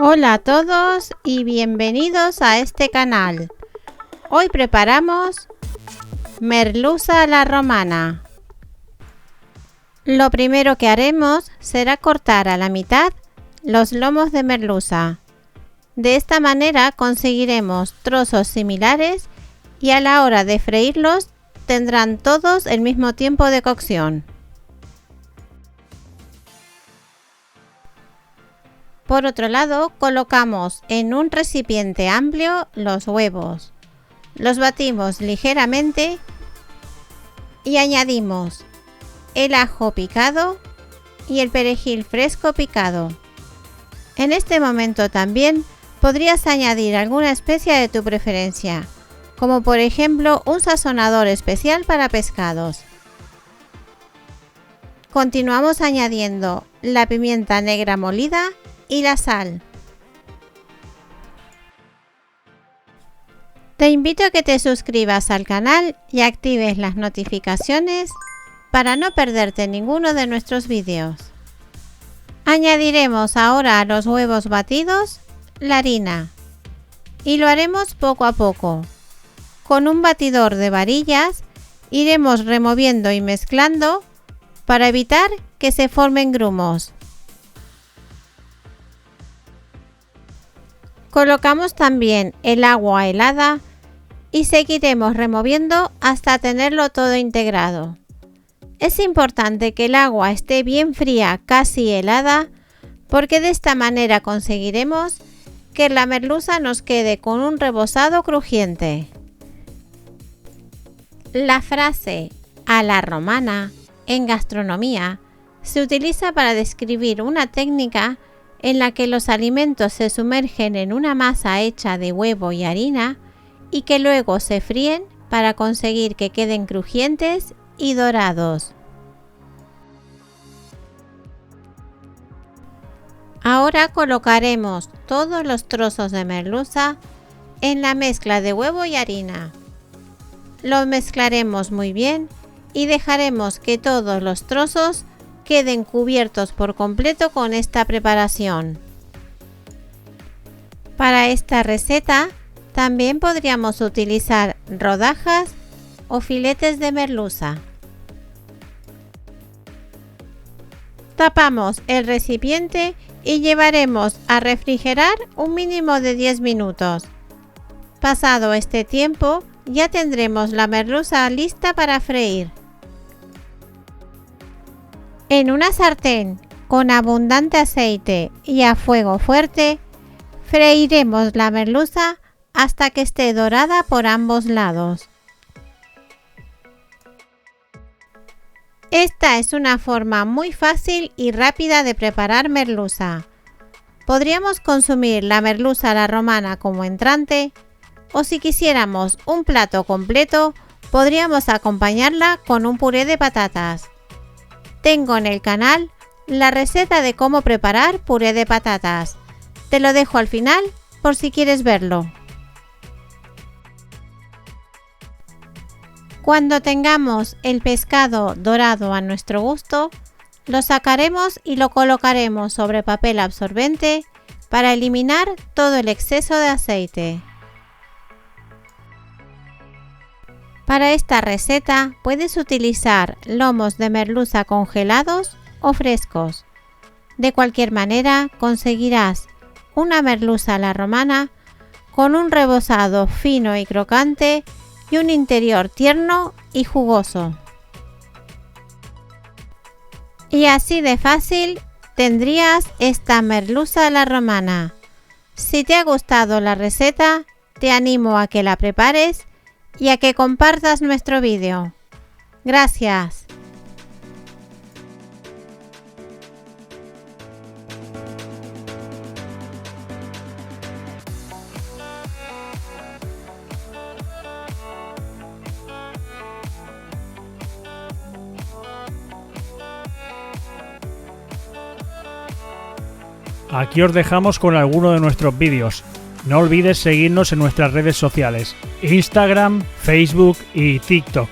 Hola a todos y bienvenidos a este canal. Hoy preparamos merluza a la romana. Lo primero que haremos será cortar a la mitad los lomos de merluza. De esta manera conseguiremos trozos similares y a la hora de freírlos tendrán todos el mismo tiempo de cocción. Por otro lado, colocamos en un recipiente amplio los huevos. Los batimos ligeramente y añadimos el ajo picado y el perejil fresco picado. En este momento también podrías añadir alguna especia de tu preferencia, como por ejemplo un sazonador especial para pescados. Continuamos añadiendo la pimienta negra molida y la sal. Te invito a que te suscribas al canal y actives las notificaciones para no perderte ninguno de nuestros vídeos. Añadiremos ahora a los huevos batidos la harina y lo haremos poco a poco. Con un batidor de varillas iremos removiendo y mezclando para evitar que se formen grumos. Colocamos también el agua helada y seguiremos removiendo hasta tenerlo todo integrado. Es importante que el agua esté bien fría, casi helada, porque de esta manera conseguiremos que la merluza nos quede con un rebozado crujiente. La frase "a la romana" en gastronomía se utiliza para describir una técnica en la que los alimentos se sumergen en una masa hecha de huevo y harina y que luego se fríen para conseguir que queden crujientes y dorados. Ahora colocaremos todos los trozos de merluza en la mezcla de huevo y harina. Los mezclaremos muy bien y dejaremos que todos los trozos queden cubiertos por completo con esta preparación. Para esta receta también podríamos utilizar rodajas o filetes de merluza. Tapamos el recipiente y llevaremos a refrigerar un mínimo de 10 minutos. Pasado este tiempo, ya tendremos la merluza lista para freír. En una sartén con abundante aceite y a fuego fuerte, freiremos la merluza hasta que esté dorada por ambos lados. Esta es una forma muy fácil y rápida de preparar merluza. Podríamos consumir la merluza a la romana como entrante, o si quisiéramos un plato completo, podríamos acompañarla con un puré de patatas. Tengo en el canal la receta de cómo preparar puré de patatas. Te lo dejo al final por si quieres verlo. Cuando tengamos el pescado dorado a nuestro gusto, lo sacaremos y lo colocaremos sobre papel absorbente para eliminar todo el exceso de aceite. Para esta receta puedes utilizar lomos de merluza congelados o frescos. De cualquier manera conseguirás una merluza a la romana con un rebozado fino y crocante y un interior tierno y jugoso. Y así de fácil tendrías esta merluza a la romana. Si te ha gustado la receta, te animo a que la prepares y a que compartas nuestro vídeo. Gracias. Aquí os dejamos con alguno de nuestros vídeos. No olvides seguirnos en nuestras redes sociales, Instagram, Facebook y TikTok.